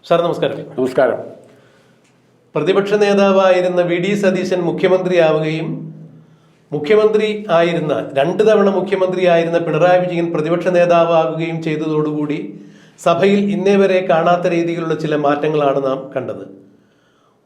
Sir നമസ്കാരം. നമസ്കാരം. പ്രതിപക്ഷ നേതാവായിരുന്ന വി ഡി സതീശൻ മുഖ്യമന്ത്രിയാവുകയും മുഖ്യമന്ത്രി ആയിരുന്ന 2 തവണ മുഖ്യമന്ത്രിയായിരുന്ന പിണറായി വിജയൻ പ്രതിപക്ഷ നേതാവാകുകയും ചെയ്തതോടുകൂടി സഭയിൽ ഇന്നേ വരെ കാണാത്ത രീതിയിലുള്ള ചില മാറ്റങ്ങളാണ് നാം കണ്ടത്.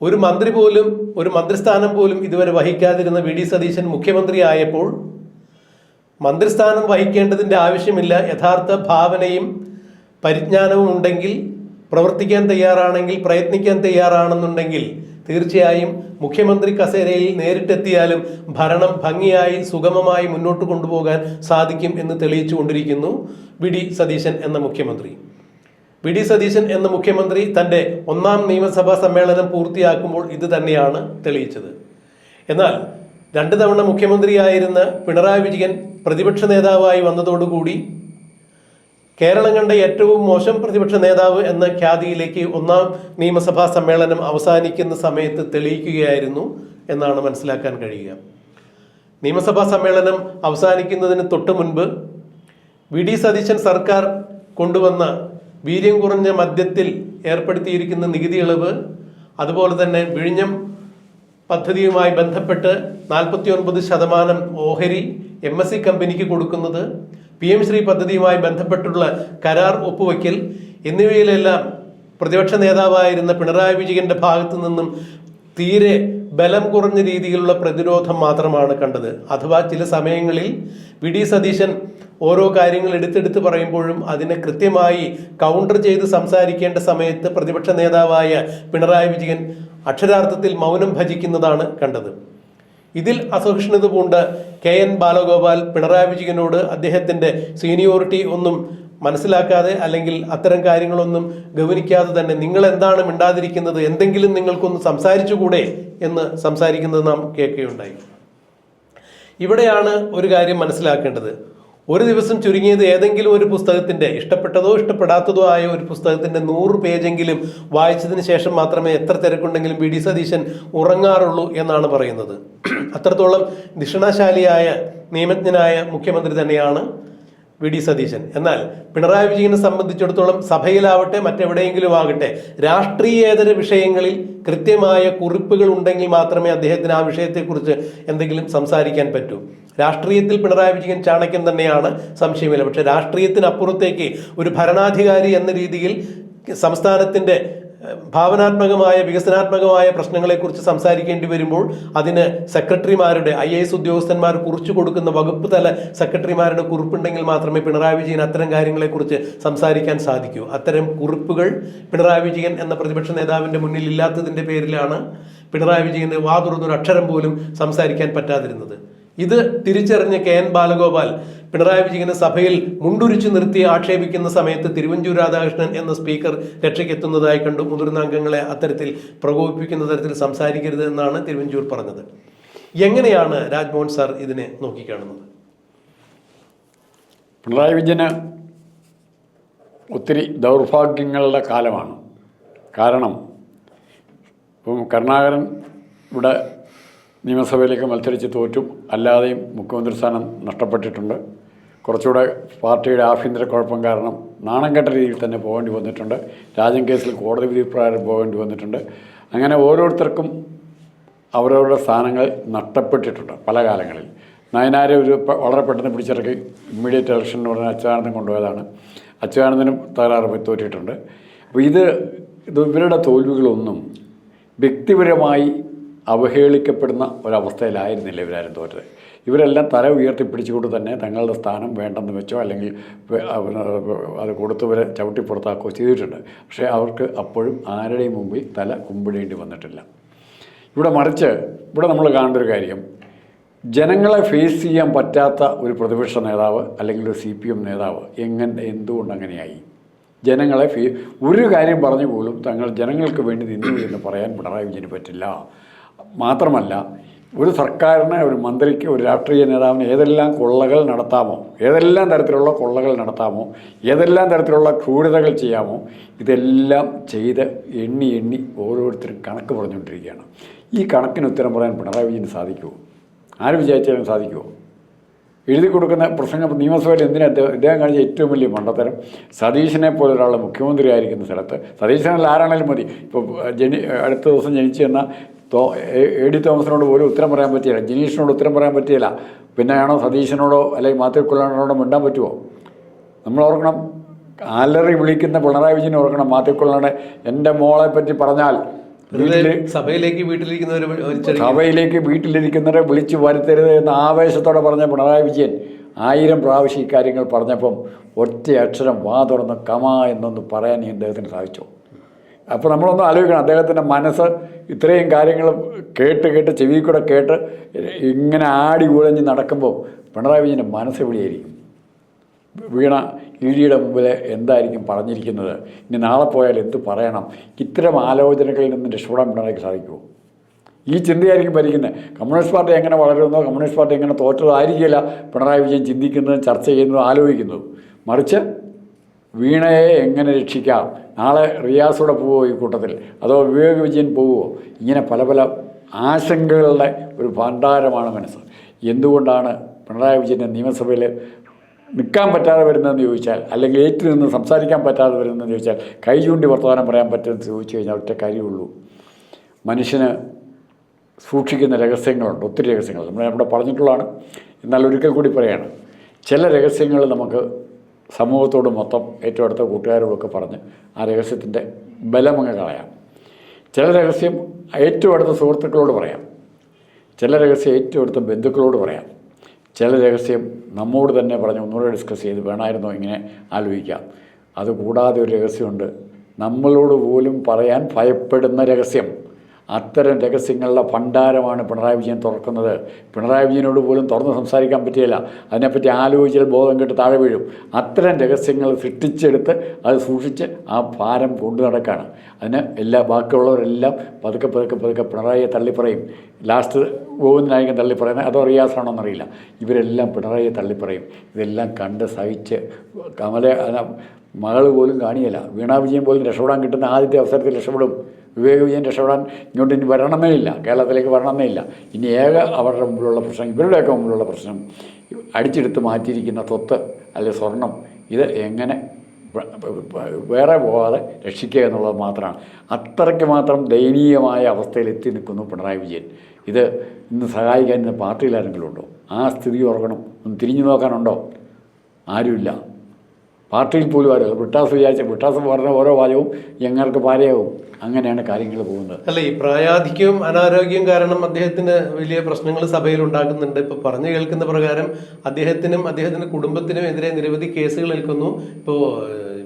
ഒരു മന്ത്രി പോലും ഒരു മന്ത്രിസ്ഥാനം പോലും ഇതുവരെ വഹിക്കാതിരുന്ന വി ഡി സതീശൻ മുഖ്യമന്ത്രി ആയപ്പോൾ മന്ത്രിസ്ഥാനം വഹിക്കേണ്ടതിൻ്റെ ആവശ്യമില്ല, യഥാർത്ഥ ഭാവനയും പരിജ്ഞാനവും ഉണ്ടെങ്കിൽ, പ്രവർത്തിക്കാൻ തയ്യാറാണെങ്കിൽ, പ്രയത്നിക്കാൻ തയ്യാറാണെന്നുണ്ടെങ്കിൽ തീർച്ചയായും മുഖ്യമന്ത്രി കസേരയിൽ നേരിട്ടെത്തിയാലും ഭരണം ഭംഗിയായി സുഗമമായി മുന്നോട്ട് കൊണ്ടുപോകാൻ സാധിക്കും എന്ന് തെളിയിച്ചു കൊണ്ടിരിക്കുന്നു വി ഡി സതീശൻ എന്ന മുഖ്യമന്ത്രി. വി ഡി സതീശൻ എന്ന മുഖ്യമന്ത്രി തൻ്റെ 1ാം നിയമസഭാ സമ്മേളനം പൂർത്തിയാക്കുമ്പോൾ ഇത് തന്നെയാണ് തെളിയിച്ചത്. എന്നാൽ 2 തവണ മുഖ്യമന്ത്രിയായിരുന്ന പിണറായി വിജയൻ പ്രതിപക്ഷ നേതാവായി വന്നതോടുകൂടി കേരളം കണ്ട ഏറ്റവും മോശം പ്രതിപക്ഷ നേതാവ് എന്ന ഖ്യാതിയിലേക്ക് 1ാം നിയമസഭാ സമ്മേളനം അവസാനിക്കുന്ന സമയത്ത് തെളിയിക്കുകയായിരുന്നു എന്നാണ് മനസ്സിലാക്കാൻ കഴിയുക. നിയമസഭാ സമ്മേളനം അവസാനിക്കുന്നതിന് തൊട്ട് മുൻപ് വി ഡി സതീശൻ സർക്കാർ കൊണ്ടുവന്ന വീര്യം കുറഞ്ഞ മദ്യത്തിൽ ഏർപ്പെടുത്തിയിരിക്കുന്ന നികുതി ഇളവ്, അതുപോലെ തന്നെ വിഴിഞ്ഞം പദ്ധതിയുമായി ബന്ധപ്പെട്ട് 49% ഓഹരി MSC കമ്പനിക്ക് കൊടുക്കുന്നത്, PM ശ്രീ പദ്ധതിയുമായി ബന്ധപ്പെട്ടുള്ള കരാർ ഒപ്പുവയ്ക്കൽ എന്നിവയിലെല്ലാം പ്രതിപക്ഷ നേതാവായിരുന്ന പിണറായി വിജയന്റെ ഭാഗത്തു നിന്നും തീരെ ബലം കുറഞ്ഞ രീതിയിലുള്ള പ്രതിരോധം മാത്രമാണ് കണ്ടത്. അഥവാ ചില സമയങ്ങളിൽ വി ഡി സതീശൻ ഓരോ കാര്യങ്ങൾ എടുത്തെടുത്ത് പറയുമ്പോഴും അതിനെ കൃത്യമായി കൗണ്ടർ ചെയ്ത് സംസാരിക്കേണ്ട സമയത്ത് പ്രതിപക്ഷ നേതാവായ പിണറായി വിജയൻ അക്ഷരാർത്ഥത്തിൽ മൗനം ഭജിക്കുന്നതാണ് കണ്ടത്. ഇതിൽ അസഹിഷ്ണുത പൂണ്ട KN ബാലഗോപാൽ പിണറായി വിജയനോട് അദ്ദേഹത്തിൻ്റെ സീനിയോറിറ്റി ഒന്നും മനസ്സിലാക്കാതെ അല്ലെങ്കിൽ അത്തരം കാര്യങ്ങളൊന്നും ഗൗനിക്കാതെ തന്നെ നിങ്ങൾ എന്താണ് മിണ്ടാതിരിക്കുന്നത്, എന്തെങ്കിലും നിങ്ങൾക്കൊന്ന് സംസാരിച്ചുകൂടെ എന്ന് സംസാരിക്കുന്നത് നാം കേൾക്കുകയുണ്ടായി. ഇവിടെയാണ് ഒരു കാര്യം മനസ്സിലാക്കേണ്ടത്. ഒരു ദിവസം ചുരുങ്ങിയത് ഏതെങ്കിലും ഒരു പുസ്തകത്തിൻ്റെ, ഇഷ്ടപ്പെട്ടതോ ഇഷ്ടപ്പെടാത്തതോ ആയ ഒരു പുസ്തകത്തിൻ്റെ 100 പേജെങ്കിലും വായിച്ചതിന് ശേഷം മാത്രമേ എത്ര തിരക്കുണ്ടെങ്കിലും വി ഡി സതീശൻ ഉറങ്ങാറുള്ളൂ എന്നാണ് പറയുന്നത്. അത്രത്തോളം ദിഷണാശാലിയായ നിയമജ്ഞനായ മുഖ്യമന്ത്രി തന്നെയാണ് വി ഡി സതീശൻ. എന്നാൽ പിണറായി വിജയനെ സംബന്ധിച്ചിടത്തോളം സഭയിലാവട്ടെ മറ്റെവിടെയെങ്കിലും ആകട്ടെ രാഷ്ട്രീയേതര വിഷയങ്ങളിൽ കൃത്യമായ കുറിപ്പുകൾ ഉണ്ടെങ്കിൽ മാത്രമേ അദ്ദേഹത്തിന് ആ വിഷയത്തെക്കുറിച്ച് എന്തെങ്കിലും സംസാരിക്കാൻ പറ്റൂ. രാഷ്ട്രീയത്തിൽ പിണറായി വിജയൻ ചാണക്യൻ തന്നെയാണ്, സംശയമില്ല. പക്ഷെ രാഷ്ട്രീയത്തിനപ്പുറത്തേക്ക് ഒരു ഭരണാധികാരി എന്ന രീതിയിൽ സംസ്ഥാനത്തിൻ്റെ ഭാവനാത്മകമായ വികസനാത്മകമായ പ്രശ്നങ്ങളെക്കുറിച്ച് സംസാരിക്കേണ്ടി വരുമ്പോൾ അതിന് സെക്രട്ടറിമാരുടെ IAS ഉദ്യോഗസ്ഥന്മാർ കുറിച്ചു കൊടുക്കുന്ന വകുപ്പ് തല സെക്രട്ടറിമാരുടെ കുറിപ്പുണ്ടെങ്കിൽ മാത്രമേ പിണറായി വിജയൻ അത്തരം കാര്യങ്ങളെക്കുറിച്ച് സംസാരിക്കാൻ സാധിക്കൂ. അത്തരം കുറിപ്പുകൾ പിണറായി വിജയൻ എന്ന പ്രതിപക്ഷ നേതാവിൻ്റെ മുന്നിൽ ഇല്ലാത്തതിൻ്റെ പേരിലാണ് പിണറായി വിജയന് വാതുറന്നൊരു അക്ഷരം പോലും സംസാരിക്കാൻ പറ്റാതിരുന്നത്. ഇത് തിരിച്ചറിഞ്ഞ KN ബാലഗോപാൽ പിണറായി വിജയനെ സഭയിൽ മുണ്ടുരിച്ചു നിർത്തി ആക്ഷേപിക്കുന്ന സമയത്ത് തിരുവഞ്ചൂർ രാധാകൃഷ്ണൻ എന്ന സ്പീക്കർ രക്ഷയ്ക്കെത്തുന്നതായി കണ്ടു. മുതിർന്ന അംഗങ്ങളെ അത്തരത്തിൽ പ്രകോപിപ്പിക്കുന്ന തരത്തിൽ സംസാരിക്കരുത് എന്നാണ് തിരുവഞ്ചൂർ പറഞ്ഞത്. എങ്ങനെയാണ് രാജ്മോഹൻ സാർ ഇതിനെ നോക്കിക്കാണുന്നത്? പിണറായി വിജയന് ഒത്തിരി ദൗർഭാഗ്യങ്ങളുടെ കാലമാണ്. കാരണം ഇപ്പം കരുണാകരൻ ഇവിടെ നിയമസഭയിലേക്ക് മത്സരിച്ച് തോറ്റും, അല്ലാതെയും മുഖ്യമന്ത്രി സ്ഥാനം നഷ്ടപ്പെട്ടിട്ടുണ്ട്. കുറച്ചുകൂടെ പാർട്ടിയുടെ ആഭ്യന്തര കുഴപ്പം കാരണം നാണം കെട്ട രീതിയിൽ തന്നെ പോകേണ്ടി വന്നിട്ടുണ്ട്. രാജൻ കേസിൽ കോടതി വിധി പ്രകാരം പോകേണ്ടി വന്നിട്ടുണ്ട്. അങ്ങനെ ഓരോരുത്തർക്കും അവരവരുടെ സ്ഥാനങ്ങൾ നഷ്ടപ്പെട്ടിട്ടുണ്ട് പല കാലങ്ങളിൽ. നയനാരെ വളരെ പെട്ടെന്ന് പിടിച്ചിറക്കി ഇമ്മീഡിയറ്റ് ഇലക്ഷന് പറഞ്ഞ അച്യുതാനന്ദൻ കൊണ്ടുപോയതാണ്. അച്യുതാനന്ദനും തകരാറ് തോറ്റിട്ടുണ്ട്. അപ്പോൾ ഇവരുടെ തോൽവികളൊന്നും വ്യക്തിപരമായി അവഹേളിക്കപ്പെടുന്ന ഒരവസ്ഥയിലായിരുന്നില്ല ഇവരാരും തോറ്റത്. ഇവരെല്ലാം തല ഉയർത്തിപ്പിടിച്ചുകൊണ്ട് തന്നെ തങ്ങളുടെ സ്ഥാനം വേണ്ടെന്ന് വെച്ചോ അല്ലെങ്കിൽ അത് കൊടുത്തവരെ ചവിട്ടി പുറത്താക്കുകയോ ചെയ്തിട്ടുണ്ട്. പക്ഷേ അവർക്ക് അപ്പോഴും ആരുടെയും മുമ്പിൽ തല കുമ്പിടേണ്ടി വന്നിട്ടില്ല. മറിച്ച് ഇവിടെ നമ്മൾ കാണേണ്ട ഒരു കാര്യം, ജനങ്ങളെ ഫേസ് ചെയ്യാൻ പറ്റാത്ത ഒരു പ്രതിപക്ഷ നേതാവ് അല്ലെങ്കിൽ ഒരു CPM നേതാവ് എന്തുകൊണ്ട് അങ്ങനെയായി? ജനങ്ങളെ ഒരു കാര്യം പറഞ്ഞു പോലും തങ്ങൾ ജനങ്ങൾക്ക് വേണ്ടി നിന്നു എന്ന് പറയാൻ പിണറായി വിജയന് പറ്റില്ല. മാത്രമല്ല, ഒരു സർക്കാരിന്, ഒരു മന്ത്രിക്ക്, ഒരു രാഷ്ട്രീയ നേതാവിന് ഏതെല്ലാം കൊള്ളകൾ നടത്താമോ, ഏതെല്ലാം തരത്തിലുള്ള കൊള്ളകൾ നടത്താമോ, ഏതെല്ലാം തരത്തിലുള്ള ക്രൂരതകൾ ചെയ്യാമോ, ഇതെല്ലാം ചെയ്ത് എണ്ണി ഓരോരുത്തരും കണക്ക് പറഞ്ഞുകൊണ്ടിരിക്കുകയാണ്. ഈ കണക്കിന് ഉത്തരം പറയാൻ പിണറായി വിജയന് സാധിക്കുമോ? ആര് വിചാരിച്ചാലും സാധിക്കുമോ? എഴുതി കൊടുക്കുന്ന പ്രസംഗം നിയമസഭയിൽ എന്തിനാ ഇദ്ദേഹം കാണിച്ച ഏറ്റവും വലിയ മണ്ടത്തരം, സതീശനെ പോലെ ഒരാൾ മുഖ്യമന്ത്രി ആയിരിക്കുന്ന സ്ഥലത്ത്, സതീശനല്ല ആരാണേലും മതി, ഇപ്പോൾ അടുത്ത ദിവസം ജനിച്ചു എന്ന എ.ഡി. തോമസിനോട് പോലും ഉത്തരം പറയാൻ പറ്റിയില്ല, ജിനീഷിനോട് ഉത്തരം പറയാൻ പറ്റിയില്ല, പിന്നെയാണോ സതീശനോടോ അല്ലെങ്കിൽ മാത്യു കൊള്ളാനോടോ മിണ്ടാൻ പറ്റുമോ? നമ്മൾ ഓർക്കണം, അലറി വിളിക്കുന്ന പിണറായി വിജയൻ ഓർക്കണം, മാത്യു കൊള്ളാനെ എൻ്റെ മോളെ പറ്റി പറഞ്ഞാൽ സഭയിലേക്ക് വീട്ടിലിരിക്കുന്നവരെ വിളിച്ചു വരുത്തരുത് എന്ന ആവേശത്തോടെ പറഞ്ഞ പിണറായി വിജയൻ 1000 പ്രാവശ്യം ഇക്കാര്യങ്ങൾ പറഞ്ഞപ്പം ഒറ്റ അക്ഷരം വാ തുറന്ന് കമാ എന്നൊന്ന് പറയാൻ ഈ അദ്ദേഹത്തിന് സാധിച്ചു. അപ്പോൾ നമ്മളൊന്ന് ആലോചിക്കണം, അദ്ദേഹത്തിൻ്റെ മനസ്സ് ഇത്രയും കാര്യങ്ങൾ കേട്ട് ചെവി കൂടെ കേട്ട് ഇങ്ങനെ ആടി കുഴഞ്ഞ് നടക്കുമ്പോൾ പിണറായി വിജയൻ്റെ മനസ്സ് എവിടെയായിരിക്കും? വീണ ഇ.ഡിയുടെ മുമ്പിൽ എന്തായിരിക്കും പറഞ്ഞിരിക്കുന്നത്? ഇനി നാളെ പോയാൽ എന്ത് പറയണം? ഇത്തരം ആലോചനകളിൽ നിന്ന് രക്ഷപ്പെടാൻ പിണറായിക്ക് സാധിക്കുമോ? ഈ ചിന്തയായിരിക്കും ഭരിക്കുന്നത്. കമ്മ്യൂണിസ്റ്റ് പാർട്ടി എങ്ങനെ വളരുന്നോ, കമ്മ്യൂണിസ്റ്റ് പാർട്ടി എങ്ങനെ തോറ്റതായിരിക്കില്ല പിണറായി വിജയൻ ചിന്തിക്കുന്നതും ചർച്ച ചെയ്യുന്നതും ആലോചിക്കുന്നതും. മറിച്ച് വീണയെ എങ്ങനെ രക്ഷിക്കാം, നാളെ റിയാസൂടെ പോവുമോ ഈ കൂട്ടത്തിൽ, അതോ വിവേക് വിജയൻ പോവുമോ, ഇങ്ങനെ പല പല ആശങ്കകളുടെ ഒരു ഭണ്ഡാരമാണ് മനസ്സ്. എന്തുകൊണ്ടാണ് പിണറായി വിജയൻ്റെ നിയമസഭയിൽ നിൽക്കാൻ പറ്റാതെ വരുന്നതെന്ന് ചോദിച്ചാൽ, അല്ലെങ്കിൽ ഏറ്റു നിന്ന് സംസാരിക്കാൻ പറ്റാതെ വരുന്നതെന്ന് ചോദിച്ചാൽ, കൈ ചൂണ്ടി വർത്തമാനം പറയാൻ പറ്റുമെന്ന് ചോദിച്ചു കഴിഞ്ഞാൽ ഒറ്റ കാര്യമുള്ളൂ, മനുഷ്യന് സൂക്ഷിക്കുന്ന രഹസ്യങ്ങളുണ്ട്, ഒത്തിരി രഹസ്യങ്ങൾ നമ്മൾ ഇവിടെ പറഞ്ഞിട്ടുള്ളതാണ്. എന്നാൽ ഒരിക്കൽ കൂടി പറയുകയാണ്, ചില രഹസ്യങ്ങൾ നമുക്ക് സമൂഹത്തോട് മൊത്തം ഏറ്റവും അടുത്ത കൂട്ടുകാരോടൊക്കെ പറഞ്ഞ് ആ രഹസ്യത്തിൻ്റെ ബലമങ്ങ് കളയാം. ചില രഹസ്യം ഏറ്റവും അടുത്ത സുഹൃത്തുക്കളോട് പറയാം, ചില രഹസ്യം ഏറ്റവും അടുത്ത ബന്ധുക്കളോട് പറയാം, ചില രഹസ്യം നമ്മോട് തന്നെ പറഞ്ഞ് ഒന്നുകൂടെ ഡിസ്കസ് ചെയ്ത് വേണമായിരുന്നോ ഇങ്ങനെ ആലോചിക്കാം. അതുകൂടാതെ ഒരു രഹസ്യമുണ്ട്, നമ്മളോട് പോലും പറയാൻ ഭയപ്പെടുന്ന രഹസ്യം. അത്തരം രഹസ്യങ്ങളുടെ ഭണ്ഡാരമാണ് പിണറായി വിജയൻ തുറക്കുന്നത്. പിണറായി വിജയനോട് പോലും തുറന്ന് സംസാരിക്കാൻ പറ്റിയില്ല, അതിനെപ്പറ്റി ആലോചിച്ചാൽ ബോധം കെട്ട് താഴെ വീഴും. അത്തരം രഹസ്യങ്ങൾ സൃഷ്ടിച്ചെടുത്ത് അത് സൂക്ഷിച്ച് ആ ഭാരം കൊണ്ടു നടക്കുകയാണ്. അതിന് ബാക്കിയുള്ളവരെല്ലാം പതുക്കെ പിണറായിയെ തള്ളിപ്പറയും. ലാസ്റ്റ് ഗോവിന്ദനായിരിക്കും തള്ളിപ്പറയുന്നത്, അതോ റിയാസാണോ എന്നറിയില്ല. ഇവരെല്ലാം പിണറായിയെ തള്ളിപ്പറയും. ഇതെല്ലാം കണ്ട് സഹിച്ച് മകൾ പോലും കാണിയില്ല. വീണാ വിജയൻ പോലും രക്ഷപ്പെടാൻ കിട്ടുന്ന ആദ്യത്തെ അവസരത്തിൽ രക്ഷപ്പെടും. വിവേക് വിജയൻ രക്ഷപ്പെടാൻ ഇങ്ങോട്ട് ഇനി വരണമേ ഇല്ല, കേരളത്തിലേക്ക് വരണമേ ഇല്ല. ഇനി അവരുടെ മുമ്പിലുള്ള പ്രശ്നം, ഇവരുടെയൊക്കെ മുമ്പിലുള്ള പ്രശ്നം അടിച്ചെടുത്ത് മാറ്റിയിരിക്കുന്ന സ്വത്ത് അല്ലെങ്കിൽ സ്വർണം, ഇത് എങ്ങനെ വേറെ പോകാതെ രക്ഷിക്കുക എന്നുള്ളത് മാത്രമാണ്. അത്രയ്ക്ക് മാത്രം ദയനീയമായ അവസ്ഥയിൽ എത്തി നിൽക്കുന്നു പിണറായി വിജയൻ. ഇത് ഇന്ന് സഹായിക്കാൻ ഇന്ന് പാർട്ടിയിൽ ആരെങ്കിലും ഉണ്ടോ? ആ സ്ഥിതി ഓർക്കണം. ഒന്ന് തിരിഞ്ഞു നോക്കാനുണ്ടോ? ആരുമില്ല. പാർട്ടിയിൽ പോലും ആരുമില്ല. വിട്ടാസ് പറഞ്ഞ ഓരോ വാചകവും ഞങ്ങൾക്ക് പാരയാവും. അങ്ങനെയാണ് കാര്യങ്ങൾ പോകുന്നത്. അല്ല, ഈ പ്രായാധിക്യവും അനാരോഗ്യവും കാരണം അദ്ദേഹത്തിന് വലിയ പ്രശ്നങ്ങൾ സഭയിൽ ഉണ്ടാക്കുന്നുണ്ട്. ഇപ്പൊ പറഞ്ഞു കേൾക്കുന്ന പ്രകാരം അദ്ദേഹത്തിനും അദ്ദേഹത്തിന്റെ കുടുംബത്തിനും എതിരെ നിരവധി കേസുകൾ നിൽക്കുന്നു. ഇപ്പോൾ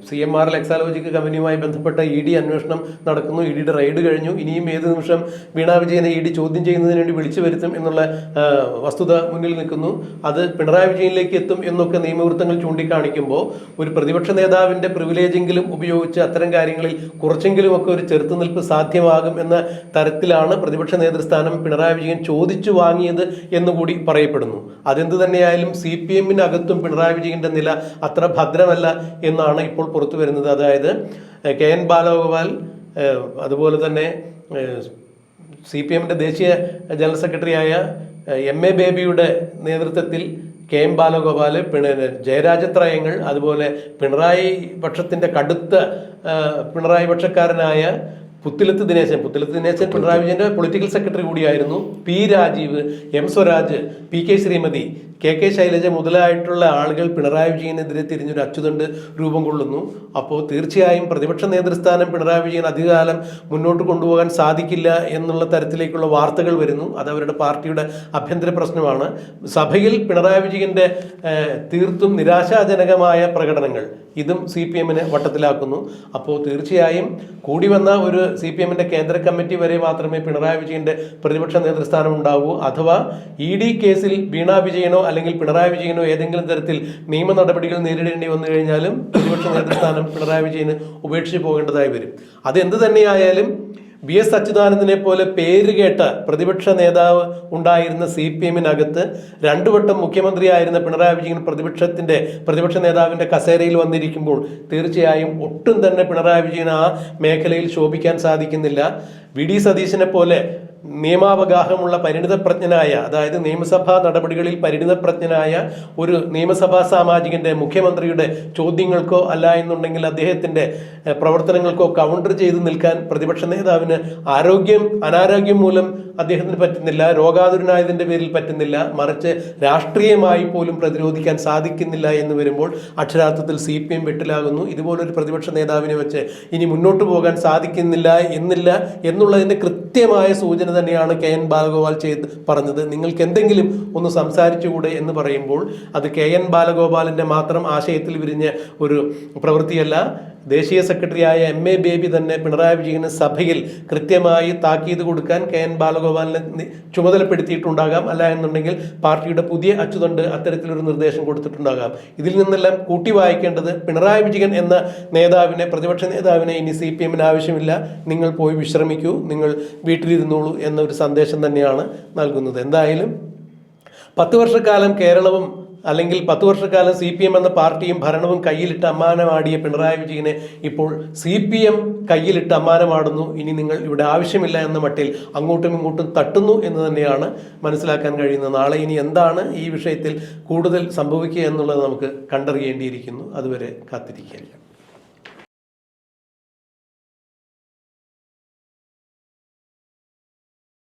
CMR എക്സാലോജിക് കമ്പനിയുമായി ബന്ധപ്പെട്ട ED അന്വേഷണം നടക്കുന്നു. EDയുടെ റെയ്ഡ് കഴിഞ്ഞു. ഇനിയും ഏത് നിമിഷം വീണാ വിജയനെ ED ചോദ്യം ചെയ്യുന്നതിന് വേണ്ടി വിളിച്ചു വരുത്തും എന്നുള്ള വസ്തുത മുന്നിൽ നിൽക്കുന്നു. അത് പിണറായി വിജയനിലേക്ക് എത്തും എന്നൊക്കെ നിയമവൃത്തങ്ങൾ ചൂണ്ടിക്കാണിക്കുമ്പോൾ ഒരു പ്രതിപക്ഷ നേതാവിന്റെ പ്രിവിലേജെങ്കിലും ഉപയോഗിച്ച് അത്തരം കാര്യങ്ങളിൽ കുറച്ചെങ്കിലുമൊക്കെ ഒരു ചെറുത്തുനിൽപ്പ് സാധ്യമാകും എന്ന തരത്തിലാണ് പ്രതിപക്ഷ നേതൃസ്ഥാനം പിണറായി വിജയൻ ചോദിച്ചു വാങ്ങിയത് എന്നുകൂടി പറയപ്പെടുന്നു. അതെന്ത് തന്നെയായാലും CPM-നകത്തും പിണറായി വിജയന്റെ നില അത്ര ഭദ്രമല്ല എന്നാണ് ഇപ്പോൾ പുറത്തു വരുന്നത്. അതായത് KN ബാലഗോപാൽ, അതുപോലെ തന്നെ CPM-ന്റെ ദേശീയ ജനറൽ സെക്രട്ടറിയായ MA ബേബിയുടെ നേതൃത്വത്തിൽ KM ബാലഗോപാൽ, ജയരാജത്രയങ്ങൾ, അതുപോലെ പിണറായി പക്ഷത്തിൻ്റെ കടുത്ത പിണറായി പക്ഷക്കാരനായ പുത്തിലത്ത് ദിനേശൻ പിണറായി വിജയന്റെ പൊളിറ്റിക്കൽ സെക്രട്ടറി കൂടിയായിരുന്നു. P Rajeev, M Swaraj, PK Sreemathi, KK Shailaja മുതലായിട്ടുള്ള ആളുകൾ പിണറായി വിജയനെതിരെ തിരിഞ്ഞൊരു അച്ചുതണ്ട് രൂപം കൊള്ളുന്നു. അപ്പോൾ തീർച്ചയായും പ്രതിപക്ഷ നേതൃസ്ഥാനം പിണറായി വിജയൻ അധികകാലം മുന്നോട്ട് കൊണ്ടുപോകാൻ സാധിക്കില്ല എന്നുള്ള തരത്തിലേക്കുള്ള വാർത്തകൾ വരുന്നു. അത് അവരുടെ പാർട്ടിയുടെ ആഭ്യന്തര പ്രശ്നമാണ്. സഭയിൽ പിണറായി വിജയന്റെ തീർത്തും നിരാശാജനകമായ പ്രകടനങ്ങൾ ഇതും CPM-നെ വട്ടത്തിലാക്കുന്നു. അപ്പോൾ തീർച്ചയായും കൂടി വന്ന ഒരു CPM-ന്റെ കേന്ദ്ര കമ്മിറ്റി വരെ മാത്രമേ പിണറായി വിജയന്റെ പ്രതിപക്ഷ നേതൃസ്ഥാനം ഉണ്ടാവൂ. അഥവാ ED കേസിൽ വീണാ വിജയനോ അല്ലെങ്കിൽ പിണറായി വിജയനോ ഏതെങ്കിലും തരത്തിൽ നിയമ നടപടികൾ നേരിടേണ്ടി വന്നു കഴിഞ്ഞാലും പ്രതിപക്ഷ നേതൃസ്ഥാനം പിണറായി വിജയന് ഉപേക്ഷിച്ച് പോകേണ്ടതായി വരും. അതെന്ത് തന്നെയായാലും VS അച്യുതാനന്ദനെ പോലെ പേരുകേട്ട പ്രതിപക്ഷ നേതാവ് ഉണ്ടായിരുന്ന CPM-നകത്ത് 2 വട്ടം മുഖ്യമന്ത്രിയായിരുന്ന പിണറായി വിജയൻ പ്രതിപക്ഷ നേതാവിന്റെ കസേരയിൽ വന്നിരിക്കുമ്പോൾ തീർച്ചയായും ഒട്ടും തന്നെ പിണറായി വിജയൻ ആ മേഖലയിൽ ശോഭിക്കാൻ സാധിക്കുന്നില്ല. വി.ഡി. സതീശനെ പോലെ നിയമാവഗാഹമുള്ള പരിണിതപ്രജ്ഞനായ, അതായത് നിയമസഭാ നടപടികളിൽ പരിണിതപ്രജ്ഞനായ ഒരു നിയമസഭാ സാമാജികന്റെ മുഖ്യമന്ത്രിയുടെ ചോദ്യങ്ങൾക്കോ അല്ല എന്നുണ്ടെങ്കിൽ അദ്ദേഹത്തിന്റെ പ്രവർത്തനങ്ങൾക്കോ കൗണ്ടർ ചെയ്ത് നിൽക്കാൻ പ്രതിപക്ഷ നേതാവിന് അനാരോഗ്യം മൂലം അദ്ദേഹത്തിന് പറ്റുന്നില്ല, രോഗാതുരനായതിന്റെ പേരിൽ പറ്റുന്നില്ല, മറിച്ച് രാഷ്ട്രീയമായി പോലും പ്രതിരോധിക്കാൻ സാധിക്കുന്നില്ല എന്ന് വരുമ്പോൾ അക്ഷരാർത്ഥത്തിൽ CPM വെട്ടിലാകുന്നു. ഇതുപോലൊരു പ്രതിപക്ഷ നേതാവിനെ വെച്ച് ഇനി മുന്നോട്ട് പോകാൻ സാധിക്കുന്നില്ല എന്നുള്ളതിന്റെ കൃത്യമായ സൂചന തന്നെയാണ് KN ബാലഗോപാൽ പറഞ്ഞത്. നിങ്ങൾക്ക് എന്തെങ്കിലും ഒന്ന് സംസാരിച്ചുകൂടെ എന്ന് പറയുമ്പോൾ അത് KN ബാലഗോപാലിന്റെ മാത്രം ആശയത്തിൽ വിരിഞ്ഞ ഒരു പ്രവൃത്തിയല്ല. ദേശീയ സെക്രട്ടറിയായ MA ബേബി തന്നെ പിണറായി വിജയന് സഭയിൽ കൃത്യമായി താക്കീത് കൊടുക്കാൻ KN ബാലഗോപാലിനെ ചുമതലപ്പെടുത്തിയിട്ടുണ്ടാകാം, അല്ല എന്നുണ്ടെങ്കിൽ പാർട്ടിയുടെ പുതിയ അച്ചുതണ്ട് അത്തരത്തിലൊരു നിർദ്ദേശം കൊടുത്തിട്ടുണ്ടാകാം. ഇതിൽ നിന്നെല്ലാം കൂട്ടി വായിക്കേണ്ടത് പിണറായി വിജയൻ എന്ന നേതാവിനെ, പ്രതിപക്ഷ നേതാവിനെ ഇനി CPM ആവശ്യമില്ല, നിങ്ങൾ പോയി വിശ്രമിക്കൂ, നിങ്ങൾ വീട്ടിലിരുന്നോളൂ എന്നൊരു സന്ദേശം തന്നെയാണ് നൽകുന്നത്. എന്തായാലും 10 വർഷക്കാലം കേരളവും അല്ലെങ്കിൽ 10 വർഷക്കാലം CPM എന്ന പാർട്ടിയും ഭരണവും കയ്യിലിട്ട് അമ്മാനമാടിയ പിണറായി വിജയനെ ഇപ്പോൾ CPM കയ്യിലിട്ട് അമ്മാനമാടുന്നു. ഇനി നിങ്ങൾ ഇവിടെ ആവശ്യമില്ല എന്ന മട്ടിൽ അങ്ങോട്ടും ഇങ്ങോട്ടും തട്ടുന്നു എന്ന് തന്നെയാണ് മനസ്സിലാക്കാൻ കഴിയുന്നത്. നാളെ ഇനി എന്താണ് ഈ വിഷയത്തിൽ കൂടുതൽ സംഭവിക്കുക എന്നുള്ളത് നമുക്ക് കണ്ടറിയേണ്ടിയിരിക്കുന്നു. അതുവരെ കാത്തിരിക്കുക.